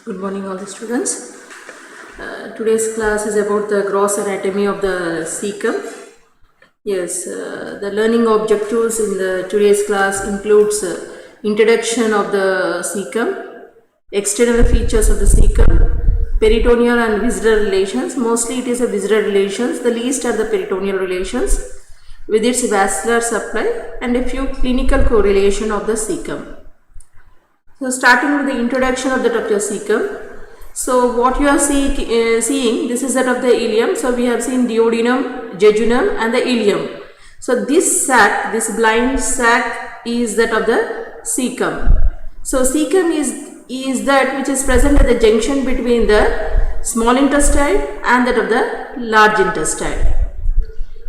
Good morning all the students. Today's class is about the gross anatomy of the cecum. Yes, the learning objectives in the today's class includes introduction of the cecum, external features of the cecum, peritoneal and visceral relations. Mostly it is a visceral relations. The least are the peritoneal relations with its vascular supply and a few clinical correlation of the cecum. So starting with the introduction of the cecum. So what you are seeing, this is that of the ileum. So we have seen duodenum, jejunum and the ileum. So this sac, this blind sac is that of the cecum. So cecum is that which is present at the junction between the small intestine and that of the large intestine.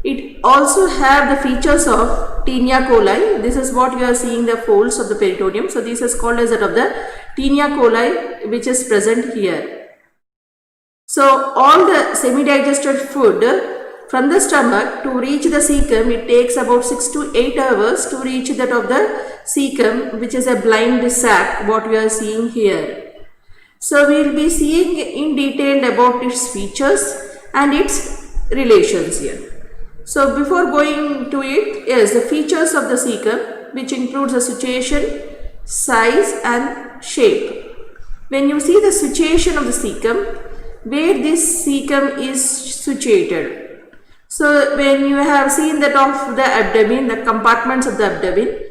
It also have the features of Taenia coli. This is what you are seeing, the folds of the peritoneum. So this is called as that of the Taenia coli, which is present here. So all the semi-digested food from the stomach to reach the cecum, it takes about 6 to 8 hours to reach that of the cecum, which is a blind sac, what we are seeing here. So we will be seeing in detail about its features and its relations here. So before going to it, yes, the features of the cecum, which includes the situation, size and shape. When you see the situation of the cecum, where this cecum is situated. So when you have seen that of the abdomen, the compartments of the abdomen,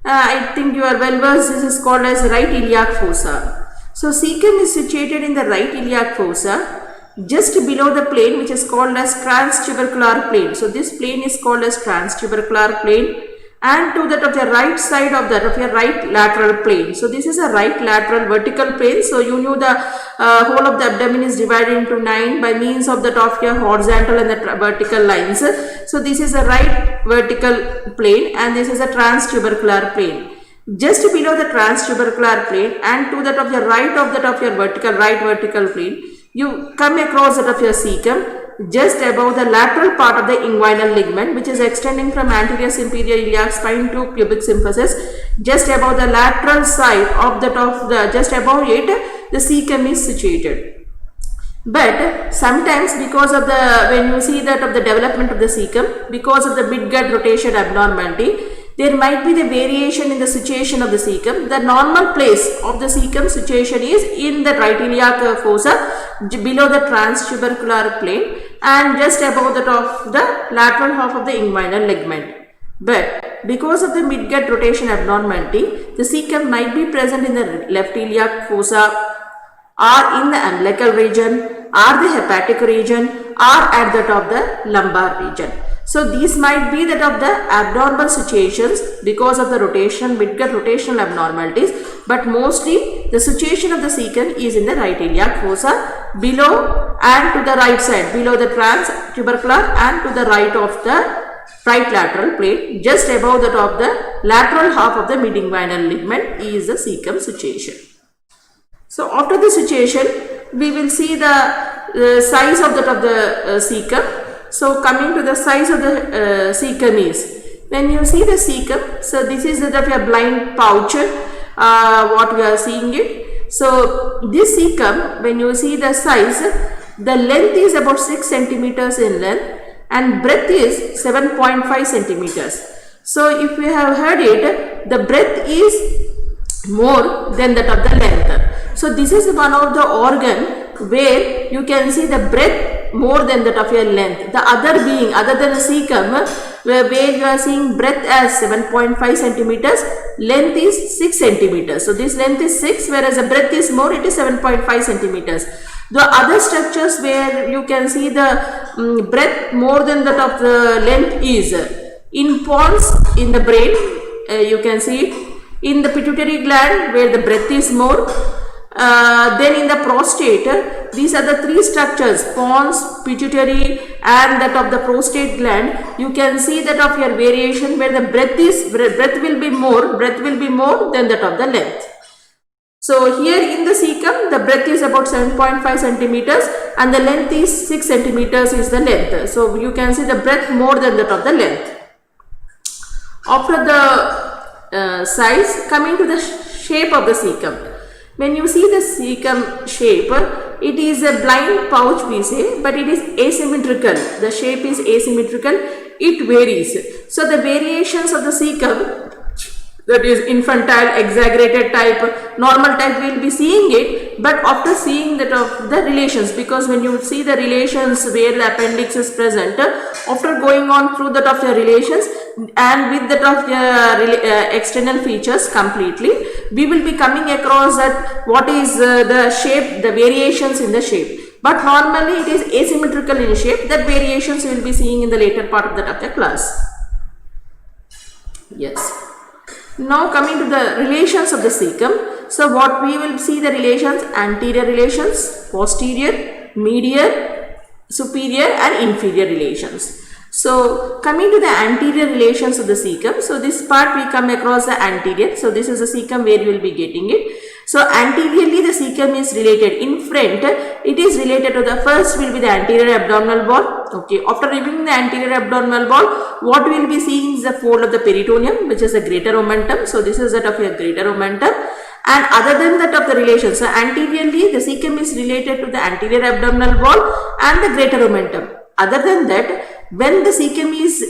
I think you are well versed, this is called as right iliac fossa. So cecum is situated in the right iliac fossa, just below the plane which is called as transtubercular plane. So this plane is called as transtubercular plane, and to that of the right side of that of your right lateral plane. So this is a right lateral vertical plane. So you knew the whole of the abdomen is divided into 9 by means of that of your horizontal and the vertical lines. So this is a right vertical plane and this is a transtubercular plane. Just below the transtubercular plane and to that of your right of that of your right vertical plane, you come across that of your cecum just above the lateral part of the inguinal ligament, which is extending from anterior superior iliac spine to pubic symphysis. Just above the lateral side of that of the, just above it, the cecum is situated. But sometimes because of the, when you see that of the development of the cecum, because of the midgut rotation abnormality, there might be the variation in the situation of the cecum. The normal place of the cecum situation is in the right iliac fossa below the transtubercular plane and just above that of the lateral half of the inguinal ligament. But because of the midgut rotation abnormality, the cecum might be present in the left iliac fossa or in the umbilical region or the hepatic region or at that of the lumbar region. So these might be that of the abnormal situations because of the rotation, midgut rotational abnormalities, but mostly the situation of the cecum is in the right iliac fossa below and to the right side, below the transtubercular and to the right of the right lateral plane, just above that of the lateral half of the mid-inguinal ligament is the cecum situation. So after the situation, we will see the size of that of the cecum. So coming to the size of the cecum is, when you see the cecum, so this is that of a blind pouch, what we are seeing it. So this cecum, when you see the size, the length is about 6 centimeters in length and breadth is 7.5 centimeters. So if you have heard it, the breadth is more than that of the length. So this is one of the organ where you can see the breadth more than that of your length. The other being, other than the cecum, where you are seeing breadth as 7.5 centimeters, length is 6 centimeters. So this length is 6, whereas the breadth is more, it is 7.5 centimeters. The other structures where you can see the breadth more than that of the length is in pons in the brain, you can see it. In the pituitary gland where the breadth is more, then in the prostate, these are the three structures, pons, pituitary and that of the prostate gland. You can see that of your variation where the breadth will be more than that of the length. So here in the cecum, the breadth is about 7.5 centimeters and the length is 6 centimeters is the length. So you can see the breadth more than that of the length. After the size, coming to the shape of the cecum. When you see the cecum shape, it is a blind pouch we say, but it is asymmetrical. The shape is asymmetrical. It varies. So the variations of the cecum, that is infantile, exaggerated type, normal type, we will be seeing it, but after seeing that of the relations, because when you see the relations where the appendix is present, after going on through that of the relations and with that of the external features completely, we will be coming across that what is the shape, the variations in the shape. But normally it is asymmetrical in shape. That variations we will be seeing in the later part of the class. Yes. Now coming to the relations of the cecum. So what we will see the relations: anterior relations, posterior, medial, superior and inferior relations. So coming to the anterior relations of the cecum. So this part we come across the anterior. So this is the cecum where you will be getting it. So anteriorly the cecum is related. In front it is related to the first will be the anterior abdominal wall. Okay, after removing the anterior abdominal wall, what we will be seeing is the fold of the peritoneum, which is the greater omentum. So this is that of a greater omentum. And other than that of the relations, so anteriorly the cecum is related to the anterior abdominal wall and the greater omentum. Other than that, when the cecum is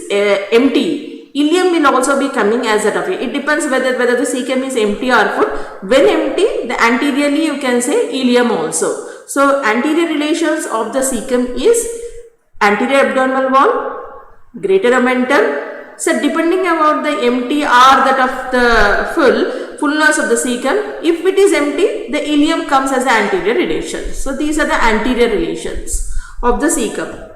empty, ilium will also be coming as that of it. It depends whether the cecum is empty or full. When empty, the anteriorly you can say ilium also. So anterior relations of the cecum is anterior abdominal wall, greater omentum. So depending about the empty or that of the fullness of the cecum, if it is empty, the ilium comes as the anterior relations. So these are the anterior relations of the cecum.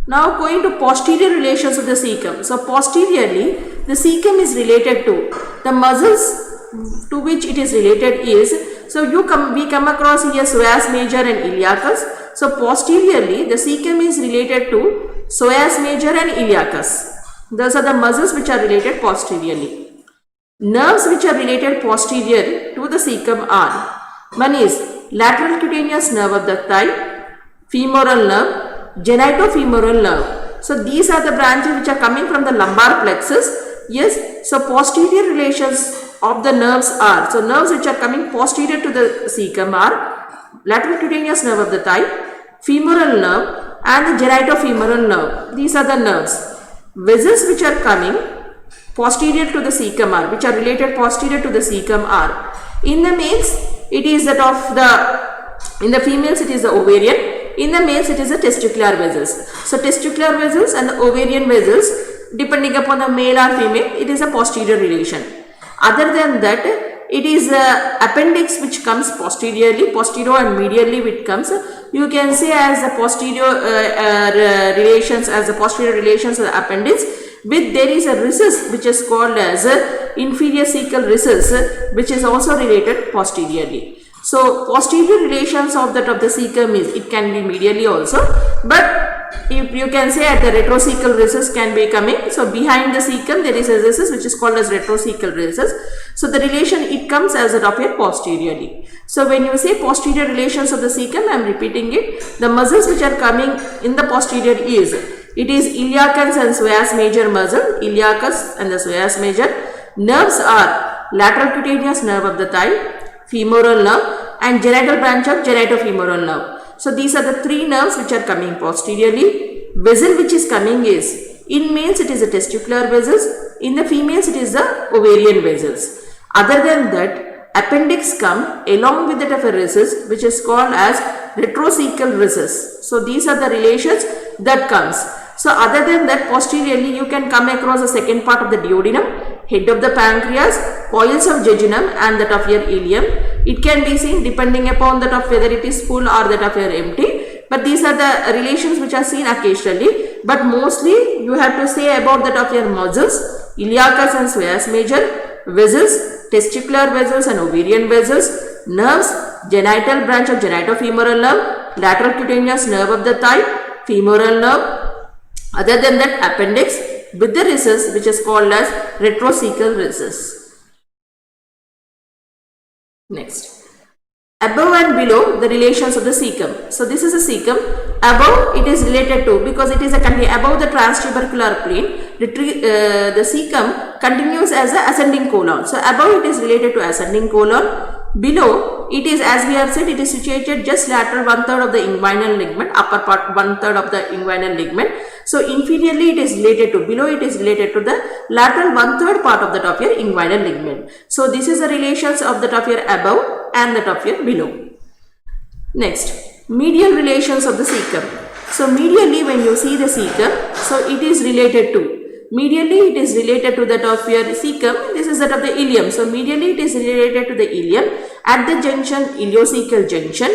Now going to posterior relations of the cecum. So posteriorly the cecum is related to the muscles to which it is related is, so we come across here psoas major and iliacus. So posteriorly the cecum is related to psoas major and iliacus. Those are the muscles which are related posteriorly. Nerves which are related posterior to the cecum are: one is lateral cutaneous nerve of the thigh, femoral nerve, genitofemoral nerve. So these are the branches which are coming from the lumbar plexus. Yes, so posterior relations of the nerves are, so nerves which are coming posterior to the cecum are lateral cutaneous nerve of the thigh, femoral nerve and the genitofemoral nerve. These are the nerves. Vessels which are coming posterior to the cecum are, which are related posterior to the cecum are, in the males it is that of the, in the females it is the ovarian, in the males it is the testicular vessels. So testicular vessels and the ovarian vessels, depending upon the male or female, it is a posterior relation. Other than that, it is the appendix which comes posteriorly, posterior and medially which comes. You can say as the posterior relations, as the posterior relations of the appendix. With there is a recess which is called as inferior cecal recess, which is also related posteriorly. So posterior relations of that of the cecum is, it can be medially also, but if you can say at the retrocecal recess can be coming. So behind the cecum there is a recess which is called as retrocecal recess. So the relation it comes as that of a posteriorly. So when you say posterior relations of the cecum, I am repeating it. The muscles which are coming in the posterior is, it is iliacus and psoas major muscle, iliacus and the psoas major. Nerves are lateral cutaneous nerve of the thigh, femoral nerve and genital branch of genitofemoral nerve. So these are the three nerves which are coming posteriorly. Vessel which is coming is, in males it is the testicular vessels, in the females it is the ovarian vessels. Other than that, appendix come along with that of a recess which is called as retrocecal recess. So these are the relations that comes. So other than that, posteriorly you can come across the second part of the duodenum, head of the pancreas, coils of jejunum and that of your ileum. It can be seen depending upon that of whether it is full or that of your empty. But these are the relations which are seen occasionally. But mostly you have to say about that of your muscles, iliacus and psoas major, vessels, testicular vessels and ovarian vessels, nerves, genital branch of genitofemoral nerve, lateral cutaneous nerve of the thigh, femoral nerve. Other than that, appendix with the recess which is called as retrocecal recess. Next, above and below the relations of the cecum. So this is a cecum. Above it is related to, because it is a above the transtubercular plane, the cecum continues as the ascending colon. So above it is related to ascending colon. Below, it is, as we have said, it is situated just lateral 1/3 of the inguinal ligament, upper part 1/3 of the inguinal ligament. So inferiorly it is related to, below it is related to the lateral 1/3 part of that of your inguinal ligament. So this is the relations of that of your above and that of your below. Next, medial relations of the cecum. So medially when you see the cecum, so it is related to, medially it is related to that of your cecum, this is that of the ilium. So medially it is related to the ilium at the junction, iliocecal junction.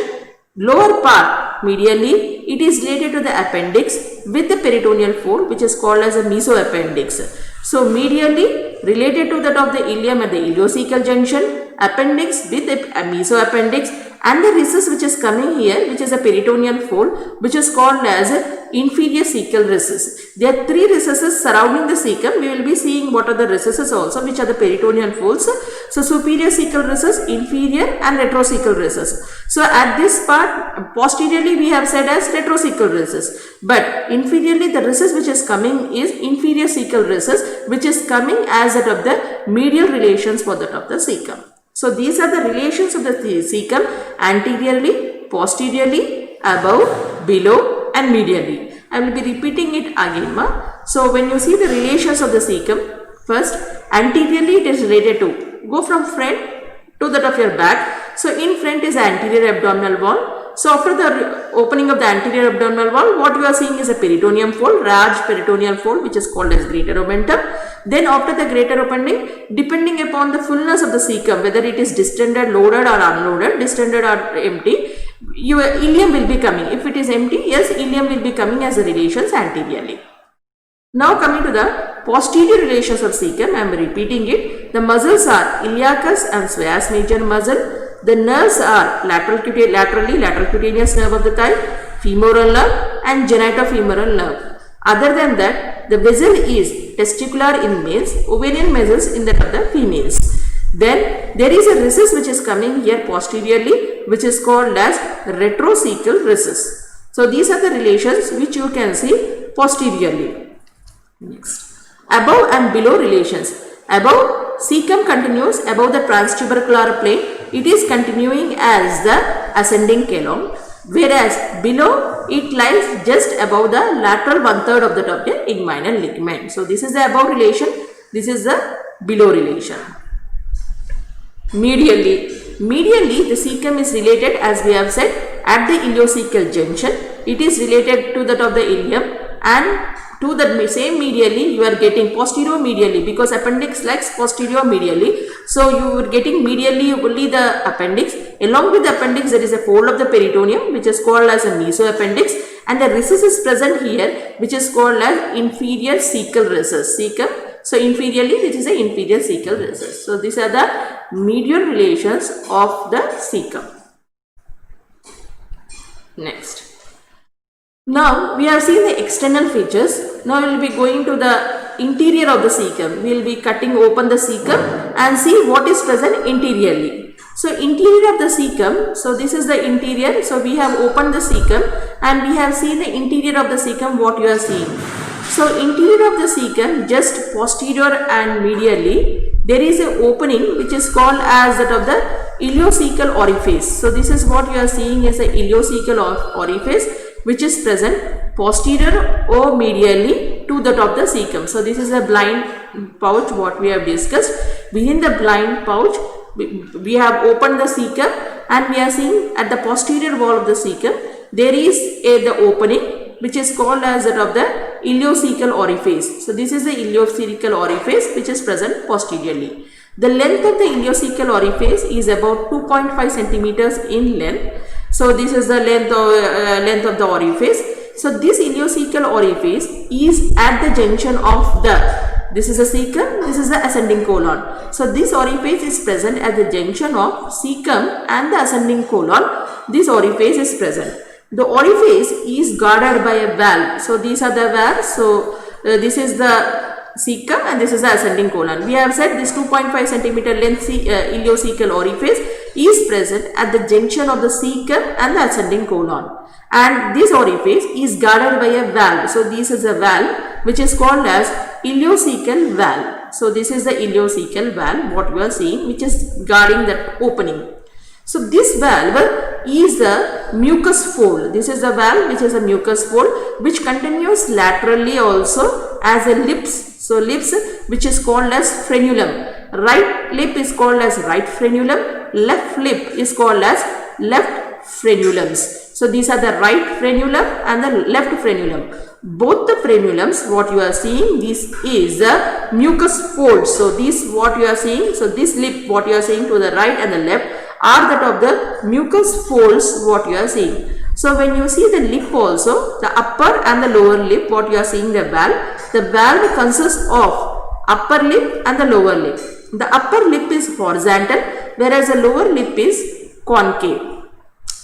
Lower part, medially, it is related to the appendix with the peritoneal fold, which is called as a mesoappendix. So medially related to that of the ilium at the iliocecal junction, appendix with the mesoappendix, and the recess which is coming here, which is a peritoneal fold, which is called as inferior cecal recess. There are three recesses surrounding the cecum. We will be seeing what are the recesses also, which are the peritoneal folds. So superior cecal recess, inferior and retrocecal recess. So at this part, posteriorly we have said as retrocecal recess, but inferiorly the recess which is coming is inferior cecal recess, which is coming as that of the medial relations for that of the cecum. So these are the relations of the cecum: anteriorly, posteriorly, above, below and medially. I will be repeating it again. So when you see the relations of the cecum, first anteriorly it is related to, go from front to that of your back. So in front is the anterior abdominal wall. So after the opening of the anterior abdominal wall, what you are seeing is a peritoneum fold, large peritoneal fold, which is called as greater omentum. Then after the greater opening, depending upon the fullness of the cecum, whether it is distended, loaded or unloaded, distended or empty, your ilium will be coming. If it is empty, yes, ilium will be coming as the relations anteriorly. Now coming to the posterior relations of cecum, I am repeating it. The muscles are iliacus and psoas major muscle. The nerves are lateral cutaneous nerve of the thigh, femoral nerve and genitofemoral nerve. Other than that, the vessel is testicular in males, ovarian vessels in that of the females. Then there is a recess which is coming here posteriorly, which is called as retrocecal recess. So these are the relations which you can see posteriorly. Next, above and below relations. Above, cecum continues above the transtubercular plane. It is continuing as the ascending colon, whereas below it lies just above the lateral 1/3 of the top inguinal ligament. So this is the above relation, this is the below relation. Medially, the cecum is related, as we have said, at the iliocecal junction. It is related to that of the ilium, and to the same medially you are getting posterior medially, because appendix lies posterior medially. So you are getting medially only the appendix. Along with the appendix there is a fold of the peritoneum, which is called as a mesoappendix, and the recess is present here, which is called as inferior cecal recess. Cecum. So inferiorly, this is a inferior cecal recess. So these are the medial relations of the cecum. Next. Now we have seen the external features. Now we will be going to the interior of the cecum. We will be cutting open the cecum and see what is present interiorly. So interior of the cecum, so this is the interior. So we have opened the cecum and we have seen the interior of the cecum, what you are seeing. So interior of the cecum, just posterior and medially, there is an opening which is called as that of the iliocecal orifice. So this is what you are seeing is the iliocecal orifice, which is present posterior or medially to the top of the cecum. So this is a blind pouch what we have discussed. Within the blind pouch, we have opened the cecum and we are seeing at the posterior wall of the cecum there is the opening which is called as that of the iliocecal orifice. So this is the iliocecal orifice which is present posteriorly. The length of the iliocecal orifice is about 2.5 centimeters in length. So this is the length of the orifice. So this iliocecal orifice is at the junction of this is a cecum, this is the ascending colon. So this orifice is present at the junction of cecum and the ascending colon. This orifice is present. The orifice is guarded by a valve. So these are the valves. So this is the cecum and this is the ascending colon. We have said this 2.5 centimeter length iliocecal orifice is present at the junction of the cecum and the ascending colon, and this orifice is guarded by a valve. So this is a valve which is called as iliocecal valve. So this is the iliocecal valve what you are seeing, which is guarding that opening. So this valve is the mucus fold. This is the valve which is a mucus fold which continues laterally also as a lips. So lips which is called as frenulum. Right lip is called as right frenulum. Left lip is called as left frenulums. So these are the right frenulum and the left frenulum. Both the frenulums, what you are seeing, this is the mucus fold. So this what you are seeing, so this lip what you are seeing to the right and the left are that of the mucus folds what you are seeing. So when you see the lip also, the upper and the lower lip, what you are seeing the valve consists of upper lip and the lower lip. The upper lip is horizontal whereas the lower lip is concave.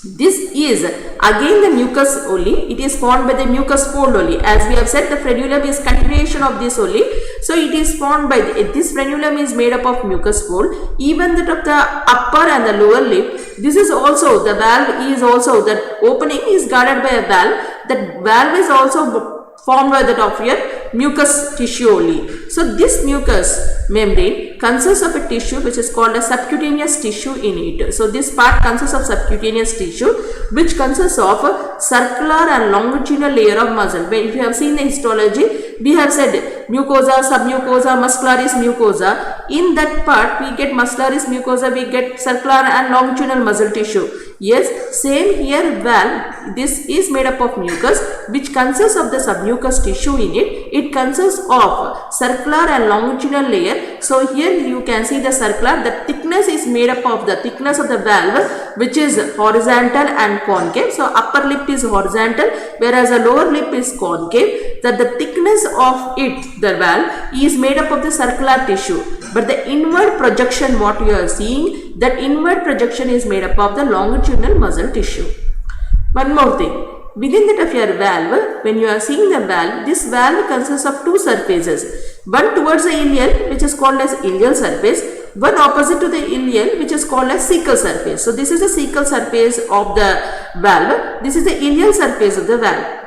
This is again the mucus only. It is formed by the mucus fold only. As we have said, the frenulum is continuation of this only. So it is formed by this frenulum is made up of mucus fold. Even that of the upper and the lower lip, this is also the valve is also that opening is guarded by a valve. That valve is also formed by the top of your mucus tissue only. So this mucus membrane consists of a tissue which is called a subcutaneous tissue in it. So this part consists of subcutaneous tissue which consists of a circular and longitudinal layer of muscle. If you have seen the histology, we have said mucosa, submucosa, muscularis mucosa. In that part we get muscularis mucosa, we get circular and longitudinal muscle tissue. Yes, same here valve. This is made up of mucus which consists of the submucous tissue in it. It consists of circular and longitudinal layer. So here you can see the circular. The thickness is made up of the thickness of the valve which is horizontal and concave. So upper lip is horizontal whereas the lower lip is concave. That the thickness of it, the valve, is made up of the circular tissue. But the inward projection what you are seeing, that inward projection is made up of the longitudinal muscle tissue. One more thing. Within that of your valve, when you are seeing the valve, this valve consists of two surfaces. One towards the ileum which is called as ileal surface, one opposite to the ileum which is called as cecal surface. So this is the cecal surface of the valve. This is the ileal surface of the valve.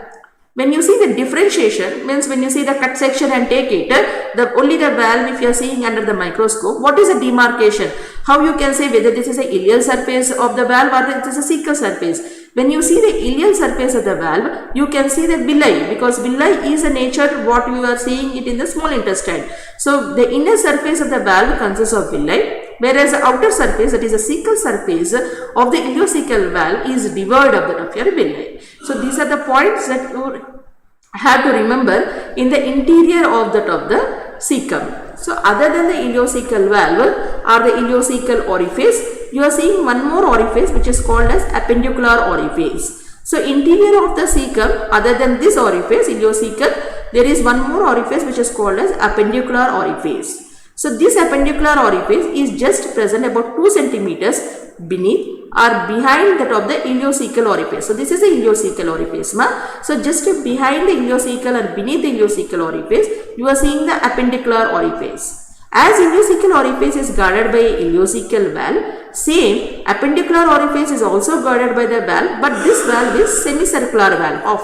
When you see the differentiation, means when you see the cut section and take it, only the valve if you are seeing under the microscope, what is the demarcation? How you can say whether this is a ileal surface of the valve or it is a cecal surface? When you see the ileal surface of the valve, you can see the villi, because villi is a nature what you are seeing it in the small intestine. So the inner surface of the valve consists of villi, whereas the outer surface, that is the cecal surface of the ileocecal valve, is devoid of that of your villi. So these are the points that you have to remember in the interior of that of the cecum. So other than the ileocecal valve or the ileocecal orifice, you are seeing one more orifice which is called as appendicular orifice. So interior of the cecum, other than this orifice, ileocecal, there is one more orifice which is called as appendicular orifice. So this appendicular orifice is just present about 2 centimeters beneath or behind that of the ileocecal orifice. So this is the ileocecal orifice. So just behind the ileocecal and beneath the ileocecal orifice, you are seeing the appendicular orifice. As ileocecal orifice is guarded by ileocecal valve, same appendicular orifice is also guarded by the valve, but this valve is semicircular valve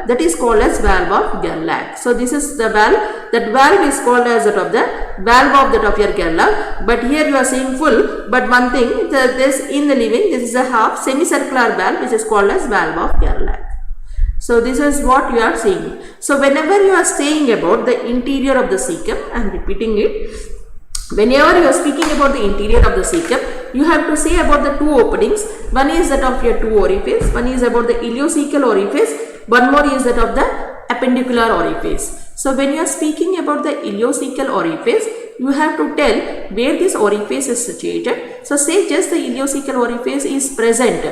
that is called as valve of Gerlach. So this is the valve, that valve is called as that of the valve of that of your Gerlach, but here you are seeing full, but one thing, this in the living, this is a half semicircular valve which is called as valve of Gerlach. So this is what you are seeing. So whenever you are saying about the interior of the cecum, I am repeating it, whenever you are speaking about the interior of the cecum, you have to say about the two openings. One is that of your two orifice, one is about the ileocecal orifice, one more is that of the appendicular orifice. So when you are speaking about the ileocecal orifice, you have to tell where this orifice is situated. So say just the ileocecal orifice is present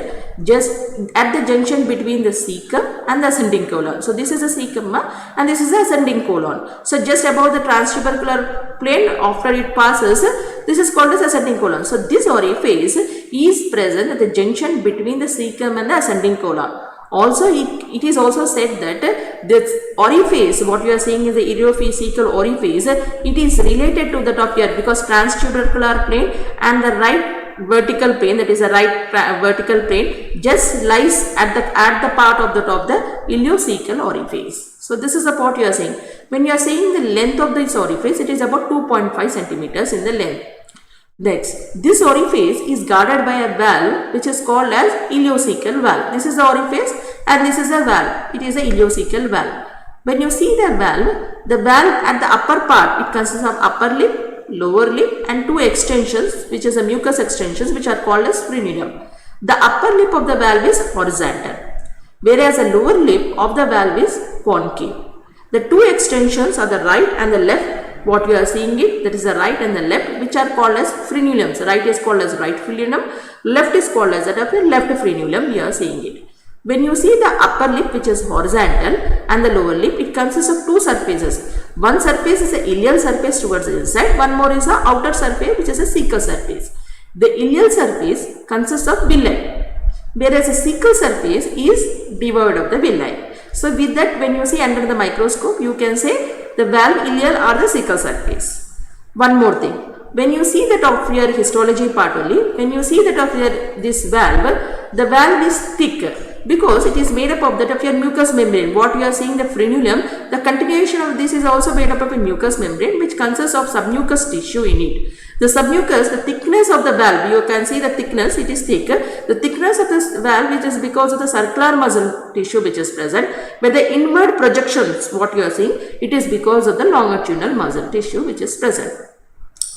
just at the junction between the cecum and the ascending colon. So this is the cecum and this is the ascending colon. So just above the transtubercular plane, after it passes, this is called as ascending colon. So this orifice is present at the junction between the cecum and the ascending colon. Also, it is also said that this orifice, what you are seeing is the ileocecal orifice, it is related to the top here because transtubercular plane and the right vertical plane, that is the right vertical plane, just lies at the part of the top, the ileocecal orifice. So this is the part you are saying. When you are saying the length of this orifice, it is about 2.5 centimeters in the length. Next, this orifice is guarded by a valve which is called as ileocecal valve. This is the orifice and this is a valve. It is a ileocecal valve. When you see the valve at the upper part, it consists of upper lip, lower lip and two extensions, which is a mucus extensions, which are called as frenulum. The upper lip of the valve is horizontal, whereas the lower lip of the valve is concave. The two extensions are the right and the left. What you are seeing it, that is the right and the left, which are called as frenulums. Right is called as right frenulum, left is called as that of the left frenulum. We are seeing it. When you see the upper lip, which is horizontal, and the lower lip, it consists of two surfaces. One surface is the ileal surface towards the inside, one more is the outer surface, which is a cecal surface. The ileal surface consists of villi, whereas the cecal surface is devoid of the villi. So with that, when you see under the microscope, you can say the valve, ileal or the cecal surface. One more thing, when you see that of your histology part only, when you see that of your this valve, the valve is thick because it is made up of that of your mucous membrane. What you are seeing, the frenulum, the continuation of this is also made up of a mucous membrane which consists of submucous tissue in it. The submucous, the thickness of the valve, you can see the thickness, it is thick. The thickness of this valve, which is because of the circular muscle tissue which is present, but the inward projections, what you are seeing, it is because of the longitudinal muscle tissue which is present.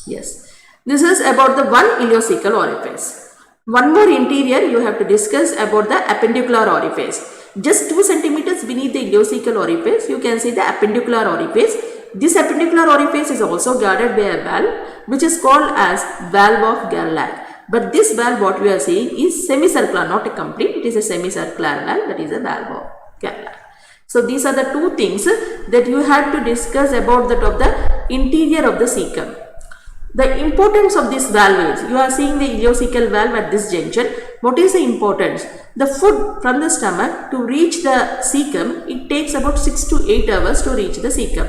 Yes, this is about the one ileocecal orifice. One more interior you have to discuss about the appendicular orifice. Just 2 centimeters beneath the ileocecal orifice, you can see the appendicular orifice. This appendicular orifice is also guarded by a valve which is called as valve of Gerlach. But this valve, what we are seeing, is semicircular, not a complete. It is a semicircular valve, that is a valve of Gerlach. So these are the two things that you have to discuss about that of the interior of the cecum. The importance of this valve is, you are seeing the ileocecal valve at this junction. What is the importance? The food from the stomach to reach the cecum, it takes about 6 to 8 hours to reach the cecum.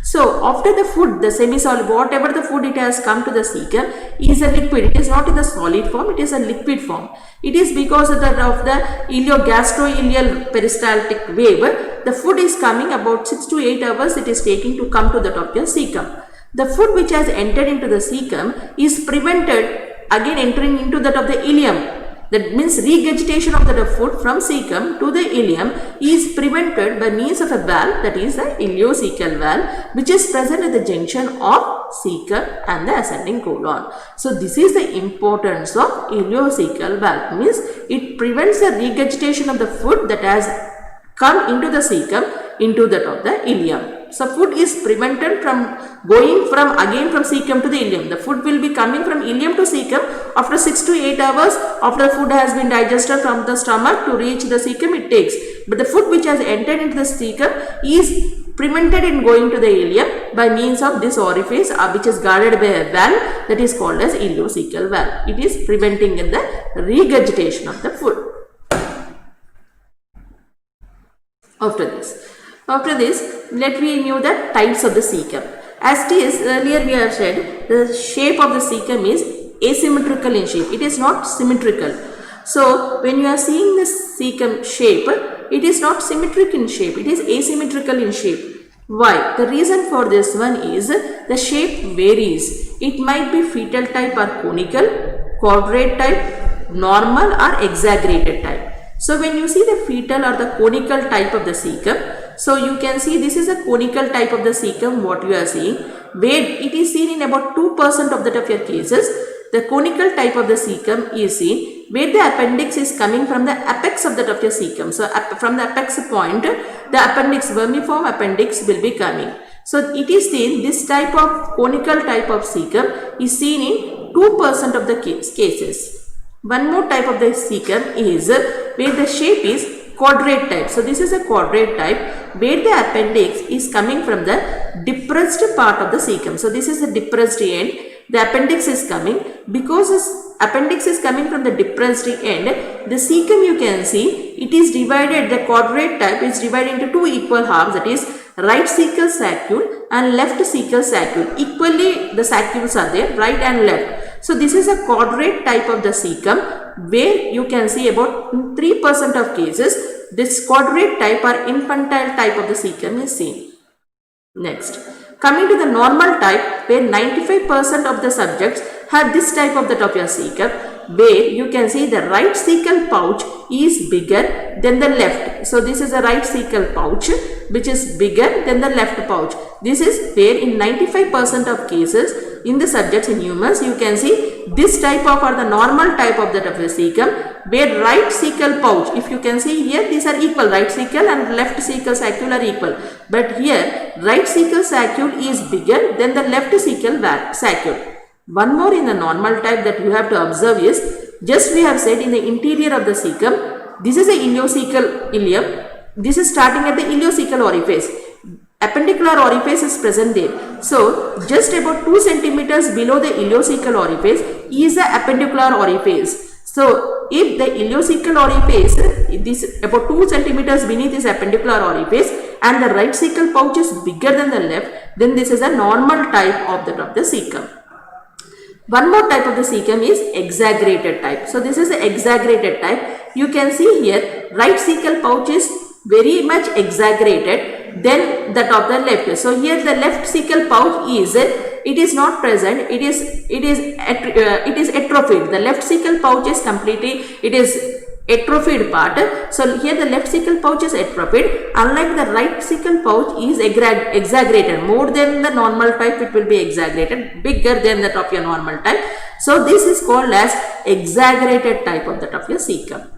So after the food, the semi-solid, whatever the food it has come to the cecum is a liquid. It is not in the solid form, it is a liquid form. It is because of the gastroileal peristaltic wave, the food is coming about 6 to 8 hours it is taking to come to the top of your cecum. The food which has entered into the cecum is prevented again entering into that of the ileum. That means regurgitation of the food from cecum to the ileum is prevented by means of a valve, that is the ileocecal valve, which is present at the junction of cecum and the ascending colon. So this is the importance of ileocecal valve, means it prevents the regurgitation of the food that has come into the cecum into that of the ileum. So food is prevented from going from cecum to the ileum. The food will be coming from ileum to cecum after 6 to 8 hours after the food has been digested from the stomach to reach the cecum it takes. But the food which has entered into the cecum is prevented in going to the ileum by means of this orifice which is guarded by a valve that is called as ileocecal valve. It is preventing in the regurgitation of the food. After this, let me know the types of the cecum. As it is earlier we have said, the shape of the cecum is asymmetrical in shape. It is not symmetrical. So when you are seeing the cecum shape, it is not symmetric in shape. It is asymmetrical in shape. Why? The reason for this one is the shape varies. It might be fetal type or conical, quadrate type, normal or exaggerated type. So when you see the fetal or the conical type of the cecum, so you can see this is a conical type of the cecum what you are seeing, where it is seen in about 2% of your cases. The conical type of the cecum is seen where the appendix is coming from the apex of your cecum. So from the apex point, the appendix, vermiform appendix will be coming. So it is seen, this type of conical type of cecum is seen in 2% of the cases. One more type of the cecum is where the shape is quadrate type. So this is a quadrate type where the appendix is coming from the depressed part of the cecum. So this is the depressed end. The appendix is coming. Because this appendix is coming from the depressed end, the cecum you can see, it is divided, the quadrate type is divided into two equal halves, that is right cecal saccule and left cecal saccule. Equally the saccules are there, right and left. So this is a quadrate type of the cecum where you can see about 3% of cases this quadrate type or infantile type of the cecum is seen. Next, coming to the normal type where 95% of the subjects have this type of the top of your cecum, where you can see the right cecal pouch is bigger than the left. So this is the right cecal pouch which is bigger than the left pouch. This is where in 95% of cases in the subjects in humans you can see this type of or the normal type of the cecum, where right cecal pouch, if you can see here, these are equal, right cecal and left cecal saccule are equal, but here right cecal saccule is bigger than the left cecal saccule. One more in the normal type that you have to observe is, just we have said in the interior of the cecum, this is a ileocecal ileum, this is starting at the ileocecal orifice. Appendicular orifice is present there. So, just about 2 centimeters below the ileocecal orifice is the appendicular orifice. So, if the ileocecal orifice, this about 2 centimeters beneath is appendicular orifice and the right cecal pouch is bigger than the left, then this is a normal type of the cecum. One more type of the cecum is exaggerated type. So, this is the exaggerated type. You can see here, right cecal pouch is very much exaggerated than that of the left. So here the left cecal pouch is, it is not present, it is atrophied. The left cecal pouch is completely, it is atrophied part. So here the left cecal pouch is atrophied, unlike the right cecal pouch is exaggerated. More than the normal type, it will be exaggerated, bigger than that of your normal type. So this is called as exaggerated type of that of your cecum.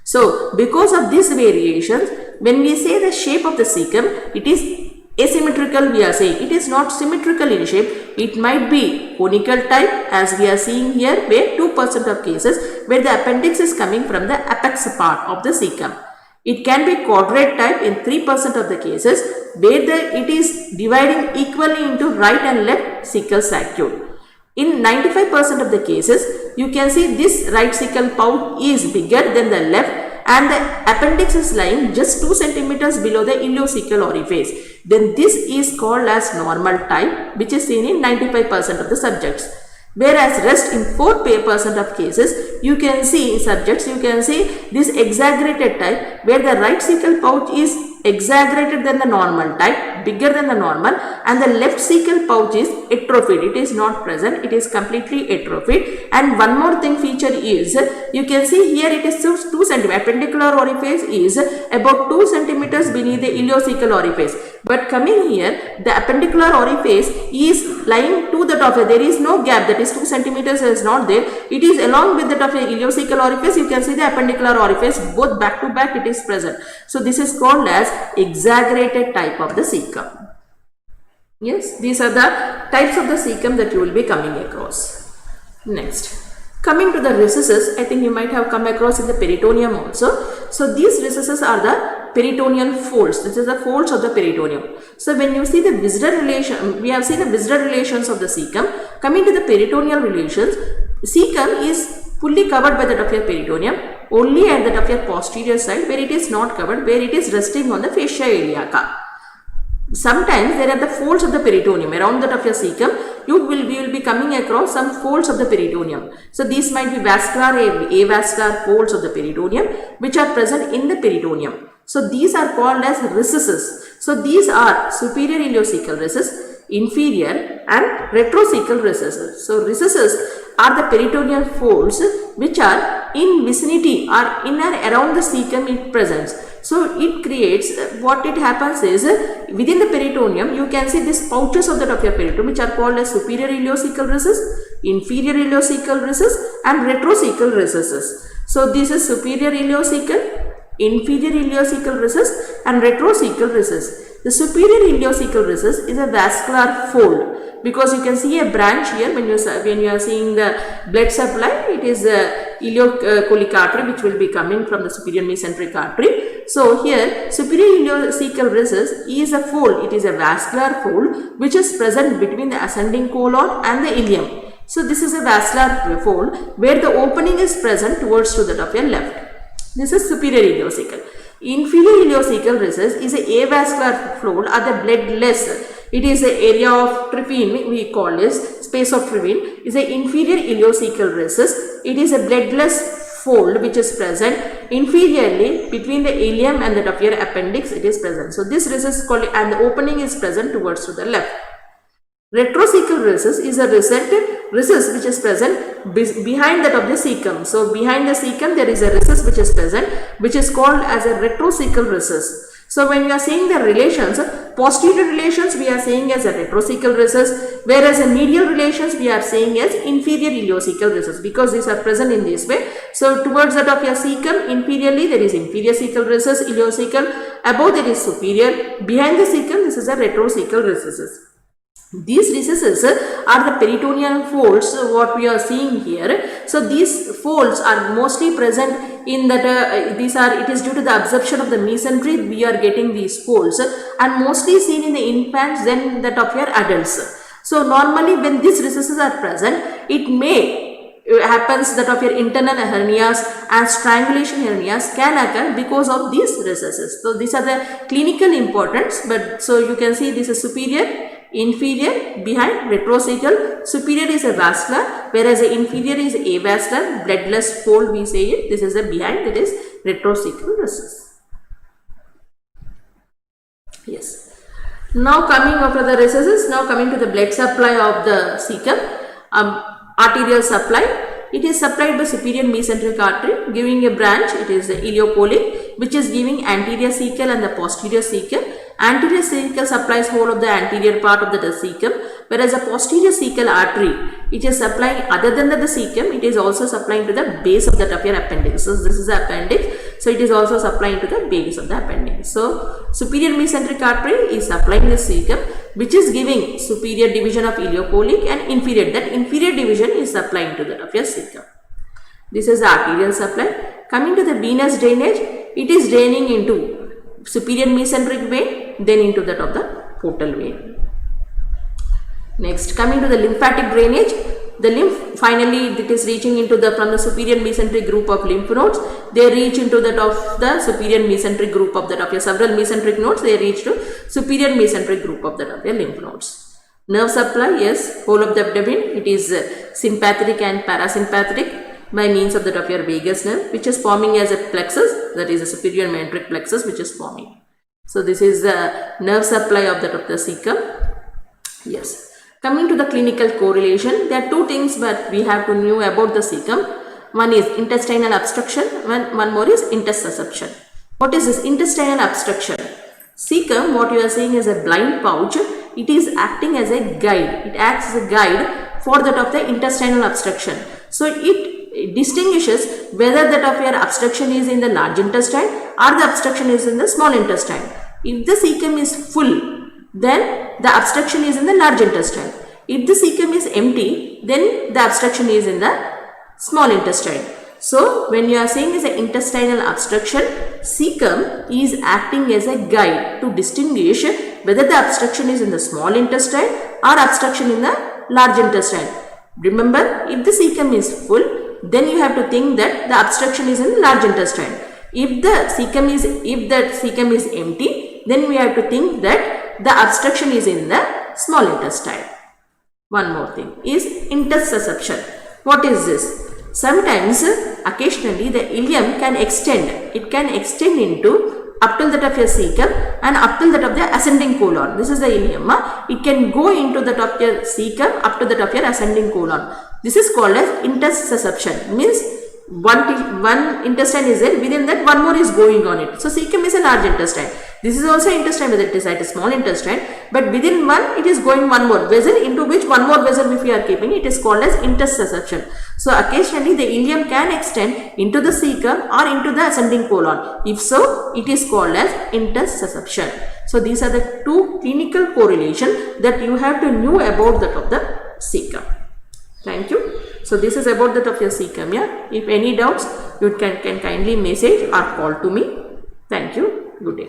So, because of these variations, when we say the shape of the cecum, it is asymmetrical, we are saying. It is not symmetrical in shape. It might be conical type, as we are seeing here, where 2% of cases where the appendix is coming from the apex part of the cecum. It can be quadrate type in 3% of the cases, where it is dividing equally into right and left cecal saccule. In 95% of the cases, you can see this right cecal pouch is bigger than the left and the appendix is lying just 2 centimeters below the ileocecal orifice. Then this is called as normal type, which is seen in 95% of the subjects. Whereas rest in 4% of cases, you can see in subjects, you can see this exaggerated type, where the right cecal pouch is exaggerated than the normal type, bigger than the normal, and the left cecal pouch is atrophied. It is not present, it is completely atrophied. And one more thing feature is, you can see here it is 2 cm, appendicular orifice is about 2 centimeters beneath the ileocecal orifice. But coming here, the appendicular orifice is lying to the top. There is no gap, that is 2 centimeters is not there. It is along with the top of the ileocecal orifice. You can see the appendicular orifice, both back to back it is present. So this is called as exaggerated type of the cecum. Yes, these are the types of the cecum that you will be coming across. Next, coming to the recesses, I think you might have come across in the peritoneum also. So these recesses are the peritoneal folds. This is the folds of the peritoneum. So when you see the visceral relation, we have seen the visceral relations of the cecum. Coming to the peritoneal relations, cecum is fully covered by the top of your peritoneum, only at the top of your posterior side where it is not covered, where it is resting on the fascia iliaca. Sometimes there are the folds of the peritoneum around the top of your cecum. We will be coming across some folds of the peritoneum. So these might be vascular, avascular folds of the peritoneum which are present in the peritoneum. So these are called as recesses. So these are superior ileocecal recess, inferior and retrocecal recesses. So recesses are the peritoneal folds which are in vicinity or in and around the cecum it presents. So it creates, what it happens is, within the peritoneum you can see these pouches of the top of your peritoneum which are called as superior ileocecal recess, inferior ileocecal recess and retrocecal recesses. So this is superior ileocecal, inferior ileocecal recess and retrocecal recess. The superior ileocecal recess is a vascular fold, because you can see a branch here when you are seeing the blood supply. It is a ileocholic artery which will be coming from the superior mesenteric artery. So here superior ileocecal recess is a fold. It is a vascular fold which is present between the ascending colon and the ileum. So this is a vascular fold where the opening is present towards to the top of your left. This is superior ileocecal. Inferior ileocecal recess is a avascular fold or the bloodless. It is the area of Triffin, we call this space of Triffin, is a inferior ileocecal recess. It is a bloodless fold which is present inferiorly between the ileum and the top of your appendix. It is present. So this recess is called, and the opening is present towards to the left. Retrocecal recess is a recess which is present behind that of the cecum. So behind the cecum there is a recess which is present, which is called as a retrocecal recess. So when we are saying the relations, posterior relations we are saying as a retrocecal recess, whereas the medial relations we are saying as inferior ileocecal recess, because these are present in this way. So towards that of your cecum, inferiorly there is inferior cecal recess, ileocecal, above there is superior, behind the cecum this is a retrocecal recesses. These recesses are the peritoneal folds what we are seeing here. So these folds are mostly present in that it is due to the absorption of the mesentery we are getting these folds, and mostly seen in the infants than that of your adults. So normally when these recesses are present, it may happens that of your internal hernias and strangulation hernias can occur because of these recesses. So these are the clinical importance, but so you can see this is superior, inferior, behind, retrocecal. Superior is a vascular, whereas the inferior is avascular, bloodless fold we say it. This is the behind, that is retrocecal recess. Yes. Now coming after the recesses, now coming to the blood supply of the cecum. Arterial supply. It is supplied by superior mesenteric artery, giving a branch. It is the ileopolic, which is giving anterior cecal and the posterior cecal. Anterior cecal supplies whole of the anterior part of the cecum, whereas the posterior cecal artery, it is supplying other than the cecum, it is also supplying to the base of the appendix. So this is the appendix, so it is also supplying to the base of the appendix. So superior mesenteric artery is supplying the cecum, which is giving superior division of ileopolic, and inferior, that inferior division is supplying to the cecum. This is the arterial supply. Coming to the venous drainage, it is draining into superior mesenteric vein, then into that of the portal vein. Next, coming to the lymphatic drainage, the lymph finally it is reaching into the from the superior mesenteric group of lymph nodes, they reach into that of the superior mesenteric group of that of your several mesenteric nodes, they reach to superior mesenteric group of that of your lymph nodes. Nerve supply, yes, whole of the abdomen, it is sympathetic and parasympathetic by means of that of your vagus nerve, which is forming as a plexus, that is a superior mesenteric plexus which is forming. So this is the nerve supply of that of the cecum. Yes. Coming to the clinical correlation, there are two things that we have to know about the cecum. One is intestinal obstruction, one more is intussusception. What is this intestinal obstruction? Cecum, what you are saying is a blind pouch. It is acting as a guide. It acts as a guide for that of the intestinal obstruction. So it distinguishes whether that of your obstruction is in the large intestine or the obstruction is in the small intestine. If the cecum is full, then the obstruction is in the large intestine. If the cecum is empty, then the obstruction is in the small intestine. So when you are saying is an intestinal obstruction, cecum is acting as a guide to distinguish whether the obstruction is in the small intestine or obstruction in the large intestine. Remember, if the cecum is full, then you have to think that the obstruction is in the large intestine. If the cecum is empty, then we have to think that the obstruction is in the small intestine. One more thing is intussusception. What is this? Sometimes, occasionally, the ileum can extend. It can extend into up till that of your cecum and up till that of the ascending colon. This is the ileum. It can go into that of your cecum up to that of your ascending colon. This is called as intussusception. Means one intestine is there, within that one more is going on it. So cecum is a large intestine. This is also intestine, whether it is at a small intestine, but within one it is going one more vessel, into which one more vessel if we are keeping, it is called as intussusception. So occasionally the ileum can extend into the cecum or into the ascending colon. If so, it is called as intussusception. So these are the two clinical correlation that you have to know about that of the cecum. Thank you. So this is about that of your cecum. Yeah. If any doubts, you can kindly message or call to me. Thank you. Good day.